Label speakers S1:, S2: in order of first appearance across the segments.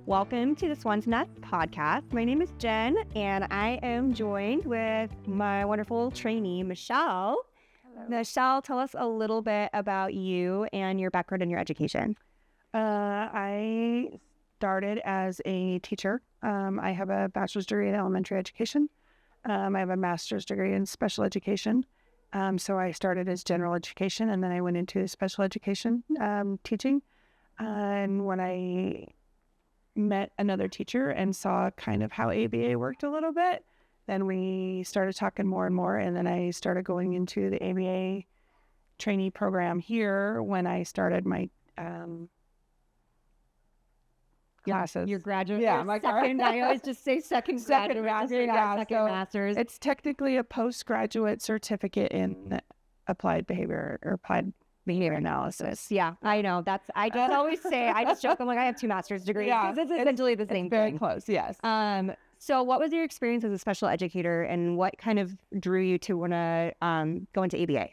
S1: Welcome to the Swann's Nest podcast. My name is Jen, and I am joined with my wonderful trainee, Michelle. Hello. Michelle, tell us a little bit about you and your background in your education.
S2: I started as a teacher. I have a bachelor's degree in elementary education. I have a master's degree in special education. So I started as general education, and then I went into special education teaching. And when I met another teacher and saw kind of how ABA worked a little bit, then we started talking more and more. And then I started going into the ABA trainee program here when I started my classes.
S1: Your graduate,
S2: yeah,
S1: my second. I always just say second graduate, second master's.
S2: It's technically a postgraduate certificate in applied behavior or applied behavior analysis.
S1: Yeah, I know. I just always say, I just joke, I'm like, I have 2 master's degrees.
S2: Yeah,
S1: it's essentially the same
S2: very
S1: thing.
S2: close, yes.
S1: So what was your experience as a special educator, and what kind of drew you to want to go into ABA?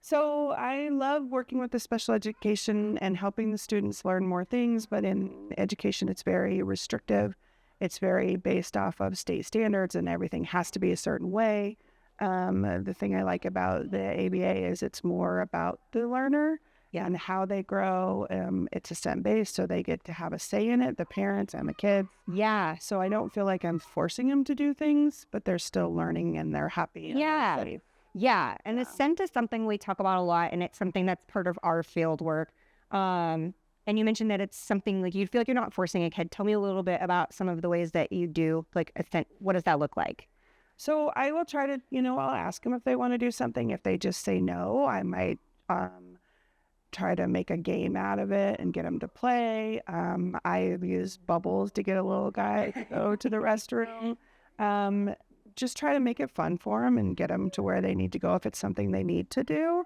S2: So I love working with the special education and helping the students learn more things, but in education, it's very restrictive. It's very based off of state standards, and everything has to be a certain way. The thing I like about the ABA is it's more about the learner and how they grow. It's STEM-based, so they get to have a say in it, the parents and the kids.
S1: Yeah.
S2: So I don't feel like I'm forcing them to do things, but they're still learning and they're happy. And
S1: yeah.
S2: they're safe.
S1: Yeah. And assent is something we talk about a lot, and it's something that's part of our field work. And you mentioned that it's something like you feel like you're not forcing a kid. Tell me a little bit about some of the ways that you do like assent. What does that look like?
S2: So I will try to, I'll ask them if they want to do something. If they just say no, I might try to make a game out of it and get them to play. I use bubbles to get a little guy to go to the restroom. Just try to make it fun for them and get them to where they need to go if it's something they need to do.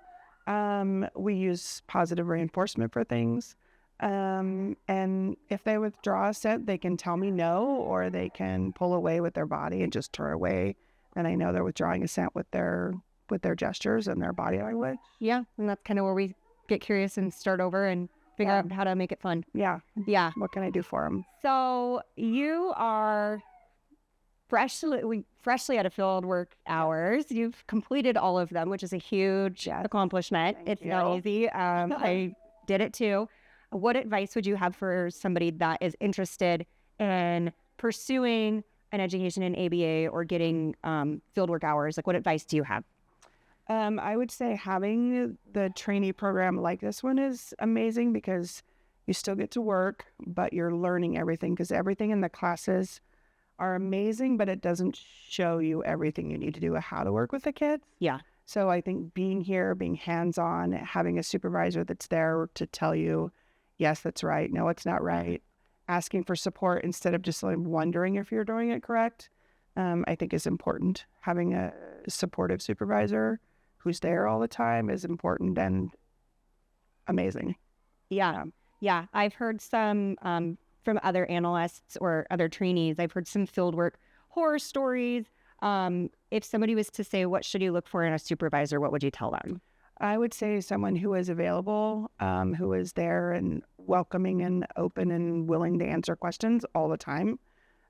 S2: We use positive reinforcement for things. And if they withdraw assent, they can tell me no, or they can pull away with their body and just turn away. And I know they're withdrawing assent with their gestures and their body language.
S1: Yeah, and that's kind of where we get curious and start over and figure out how to make it fun.
S2: Yeah.
S1: Yeah.
S2: What can I do for them?
S1: So you are freshly out of Fieldwork hours. You've completed all of them, which is a huge accomplishment. It's not easy. I did it too. What advice would you have for somebody that is interested in pursuing an education in ABA or getting fieldwork hours? Like, what advice do you have?
S2: I would say having the trainee program like this one is amazing because you still get to work, but you're learning everything, because everything in the classes are amazing, but it doesn't show you everything you need to do how to work with the kids.
S1: Yeah.
S2: So I think being here, being hands-on, having a supervisor that's there to tell you, yes, that's right, no, it's not right, asking for support instead of just like wondering if you're doing it correct, I think is important. Having a supportive supervisor who's there all the time is important and amazing.
S1: Yeah. I've heard some from other analysts or other trainees, I've heard some fieldwork horror stories. If somebody was to say, what should you look for in a supervisor, what would you tell them?
S2: I would say someone who is available, who is there and welcoming and open and willing to answer questions all the time,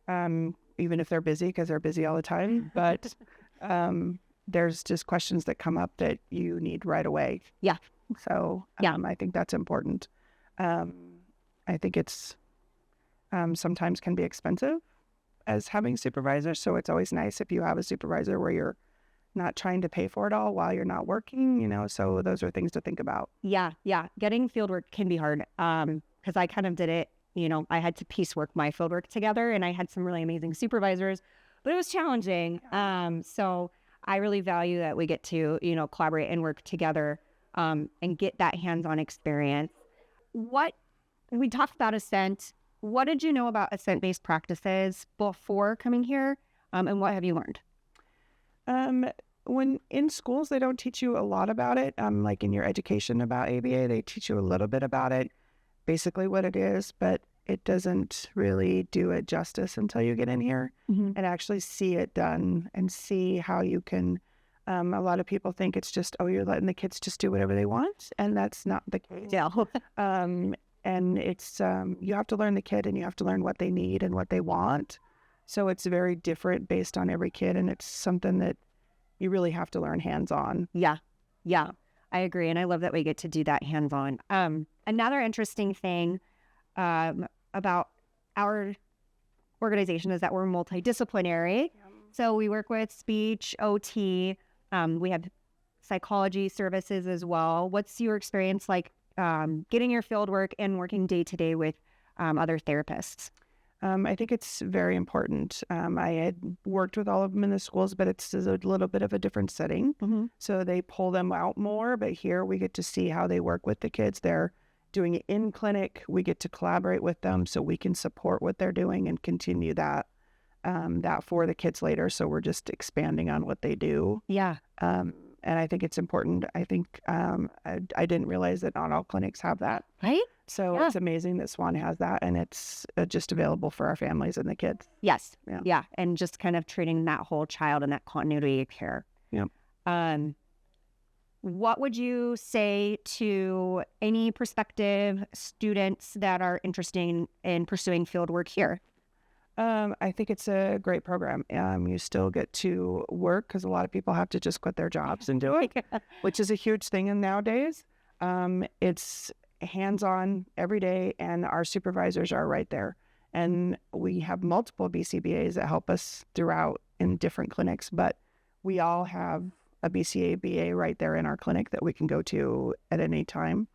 S2: even if they're busy, because they're busy all the time. But there's just questions that come up that you need right away.
S1: Yeah.
S2: So I think that's important. I think it's sometimes can be expensive as having supervisors. So it's always nice if you have a supervisor where you're not trying to pay for it all while you're not working, so those are things to think about.
S1: Yeah. Getting fieldwork can be hard because I kind of did it, I had to piecework my fieldwork together, and I had some really amazing supervisors, but it was challenging. So I really value that we get to, collaborate and work together and get that hands-on experience. We talked about assent. What did you know about assent-based practices before coming here, and what have you learned?
S2: When in schools, they don't teach you a lot about it. Like in your education about ABA, they teach you a little bit about it, basically what it is, but it doesn't really do it justice until you get in here and actually see it done and see how you can. A lot of people think it's just, you're letting the kids just do whatever they want, and that's not the case.
S1: Yeah.
S2: and it's you have to learn the kid, and you have to learn what they need and what they want. So it's very different based on every kid, and it's something that you really have to learn hands-on.
S1: Yeah. I agree. And I love that we get to do that hands-on. Another interesting thing about our organization is that we're multidisciplinary. So we work with speech, OT. We have psychology services as well. What's your experience like getting your field work and working day to day with other therapists?
S2: I think it's very important. I had worked with all of them in the schools, but it's a little bit of a different setting. So they pull them out more, but here we get to see how they work with the kids. They're doing it in clinic. We get to collaborate with them so we can support what they're doing and continue that for the kids later. So we're just expanding on what they do.
S1: Yeah.
S2: And I think it's important. I think I didn't realize that not all clinics have that.
S1: Right?
S2: So it's amazing that Swann has that, and it's just available for our families and the kids.
S1: Yes. Yeah. And just kind of treating that whole child and that continuity of care.
S2: Yep.
S1: What would you say to any prospective students that are interested in pursuing field work here?
S2: I think it's a great program. You still get to work because a lot of people have to just quit their jobs and do it, which is a huge thing in nowadays. It's hands-on every day, and our supervisors are right there. And we have multiple BCBAs that help us throughout in different clinics, but we all have a BCBA right there in our clinic that we can go to at any time.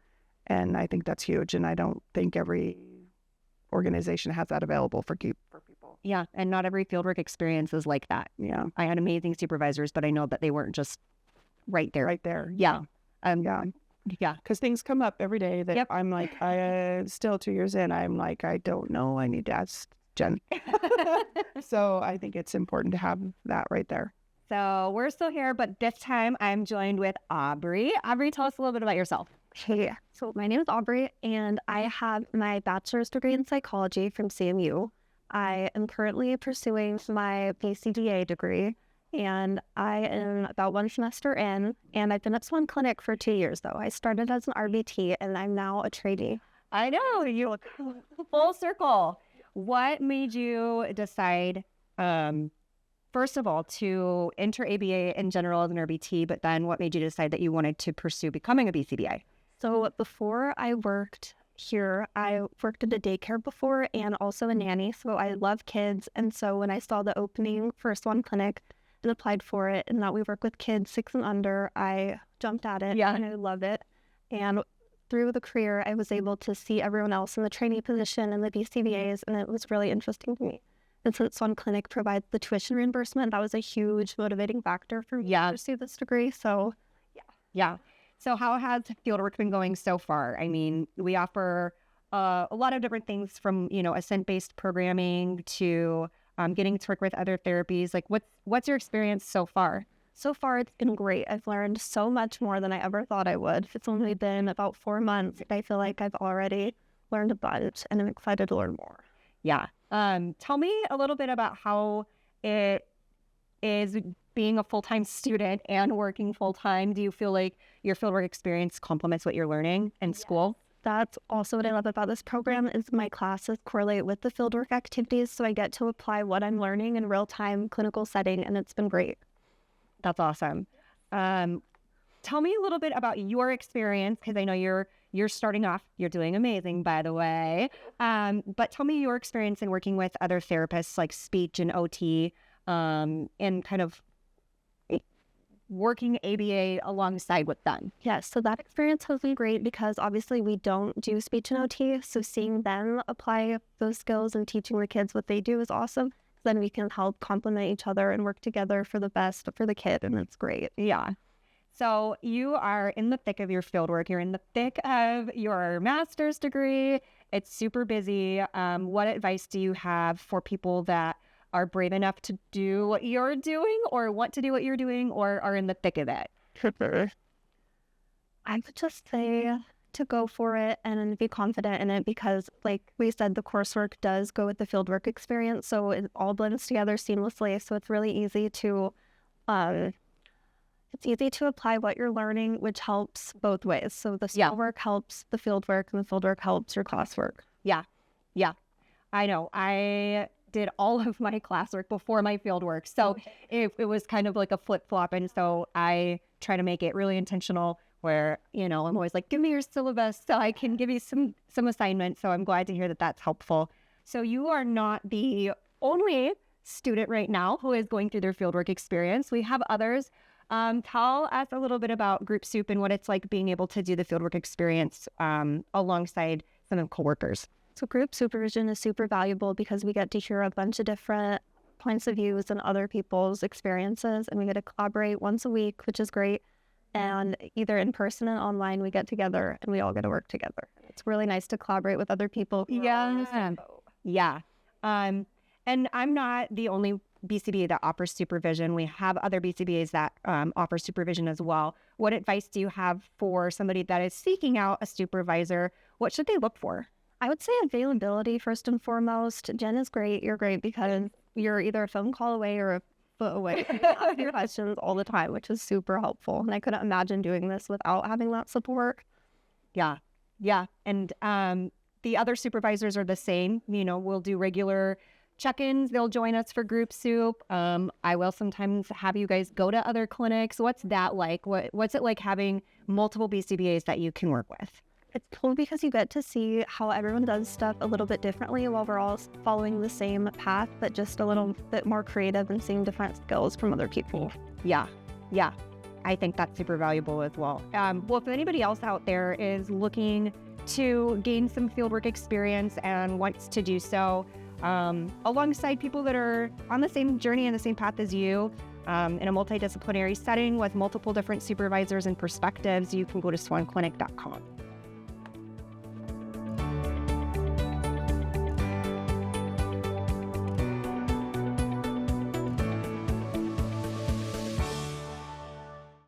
S2: And I think that's huge. And I don't think every organization has that available for people.
S1: Yeah, and not every fieldwork experience is like that.
S2: Yeah.
S1: I had amazing supervisors, but I know that they weren't just right there.
S2: Right there.
S1: Yeah.
S2: Yeah. Because things come up every day that I'm like, still 2 years in, I'm like, I don't know. I need to ask Jen. So I think it's important to have that right there.
S1: So we're still here, but this time I'm joined with Aubrey. Aubrey, tell us a little bit about yourself.
S3: Hey, so my name is Aubrey, and I have my bachelor's degree in psychology from CMU. I am currently pursuing my BCBA degree, and I am about one semester in, and I've been at Swann Clinic for 2 years, though. I started as an RBT, and I'm now a trainee.
S1: I know, you look full circle. What made you decide, first of all, to enter ABA in general as an RBT, but then what made you decide that you wanted to pursue becoming a BCBA?
S3: So before I worked here, I worked at a daycare before and also a nanny. So I love kids. And so when I saw the opening for Swann Clinic and applied for it, and that we work with kids 6 and under, I jumped at it and I love it. And through the career, I was able to see everyone else in the trainee position and the BCBAs, and it was really interesting to me. And since Swann Clinic provides the tuition reimbursement, that was a huge motivating factor for me to pursue this degree. So,
S1: yeah. So how has fieldwork been going so far? I mean, we offer a lot of different things from, assent-based programming to getting to work with other therapies. Like, what's your experience so far?
S3: So far, it's been great. I've learned so much more than I ever thought I would. It's only been about 4 months. I feel like I've already learned a bunch, and I'm excited to learn more.
S1: Yeah. Tell me a little bit about how it is being a full-time student and working full-time. Do you feel like your fieldwork experience complements what you're learning in school?
S3: That's also what I love about this program is my classes correlate with the fieldwork activities, so I get to apply what I'm learning in real-time clinical setting, and it's been great.
S1: That's awesome. Tell me a little bit about your experience, because I know you're starting off. You're doing amazing, by the way. But tell me your experience in working with other therapists like speech and OT, and kind of working ABA alongside with them.
S3: Yes, so that experience has been great because obviously we don't do speech and OT. So seeing them apply those skills and teaching the kids what they do is awesome. Then we can help complement each other and work together for the best for the kid, and it's great.
S1: Yeah. So you are in the thick of your fieldwork. You're in the thick of your master's degree. It's super busy. What advice do you have for people that are brave enough to do what you're doing or want to do what you're doing or are in the thick of it?
S3: I would just say to go for it and be confident in it because, like we said, the coursework does go with the fieldwork experience. So it all blends together seamlessly. So it's really easy to It's easy to apply what you're learning, which helps both ways. So the
S1: Yeah.
S3: schoolwork helps the fieldwork, and the fieldwork helps your classwork.
S1: Yeah. I know. I did all of my classwork before my field work. So it was kind of like a flip-flop. And so I try to make it really intentional where, I'm always like, give me your syllabus so I can give you some assignments. So I'm glad to hear that that's helpful. So you are not the only student right now who is going through their fieldwork experience. We have others. Tell us a little bit about Group Soup and what it's like being able to do the fieldwork experience alongside some of coworkers.
S3: So group supervision is super valuable because we get to hear a bunch of different points of views and other people's experiences, and we get to collaborate once a week, which is great. And either in person and online, we get together and we all get to work together. It's really nice to collaborate with other people.
S1: Yeah. And I'm not the only BCBA that offers supervision. We have other BCBAs that offer supervision as well. What advice do you have for somebody that is seeking out a supervisor? What should they look for?
S3: I would say availability first and foremost. Jen is great. You're great because you're either a phone call away or a foot away. You ask your questions all the time, which is super helpful. And I couldn't imagine doing this without having that support.
S1: Yeah. And the other supervisors are the same. We'll do regular check-ins. They'll join us for Group Soup. I will sometimes have you guys go to other clinics. What's that like? What's it like having multiple BCBAs that you can work with?
S3: It's cool because you get to see how everyone does stuff a little bit differently while we're all following the same path, but just a little bit more creative and seeing different skills from other people.
S1: Yeah. I think that's super valuable as well. Well, if anybody else out there is looking to gain some fieldwork experience and wants to do so alongside people that are on the same journey and the same path as you, in a multidisciplinary setting with multiple different supervisors and perspectives, you can go to swannclinic.com.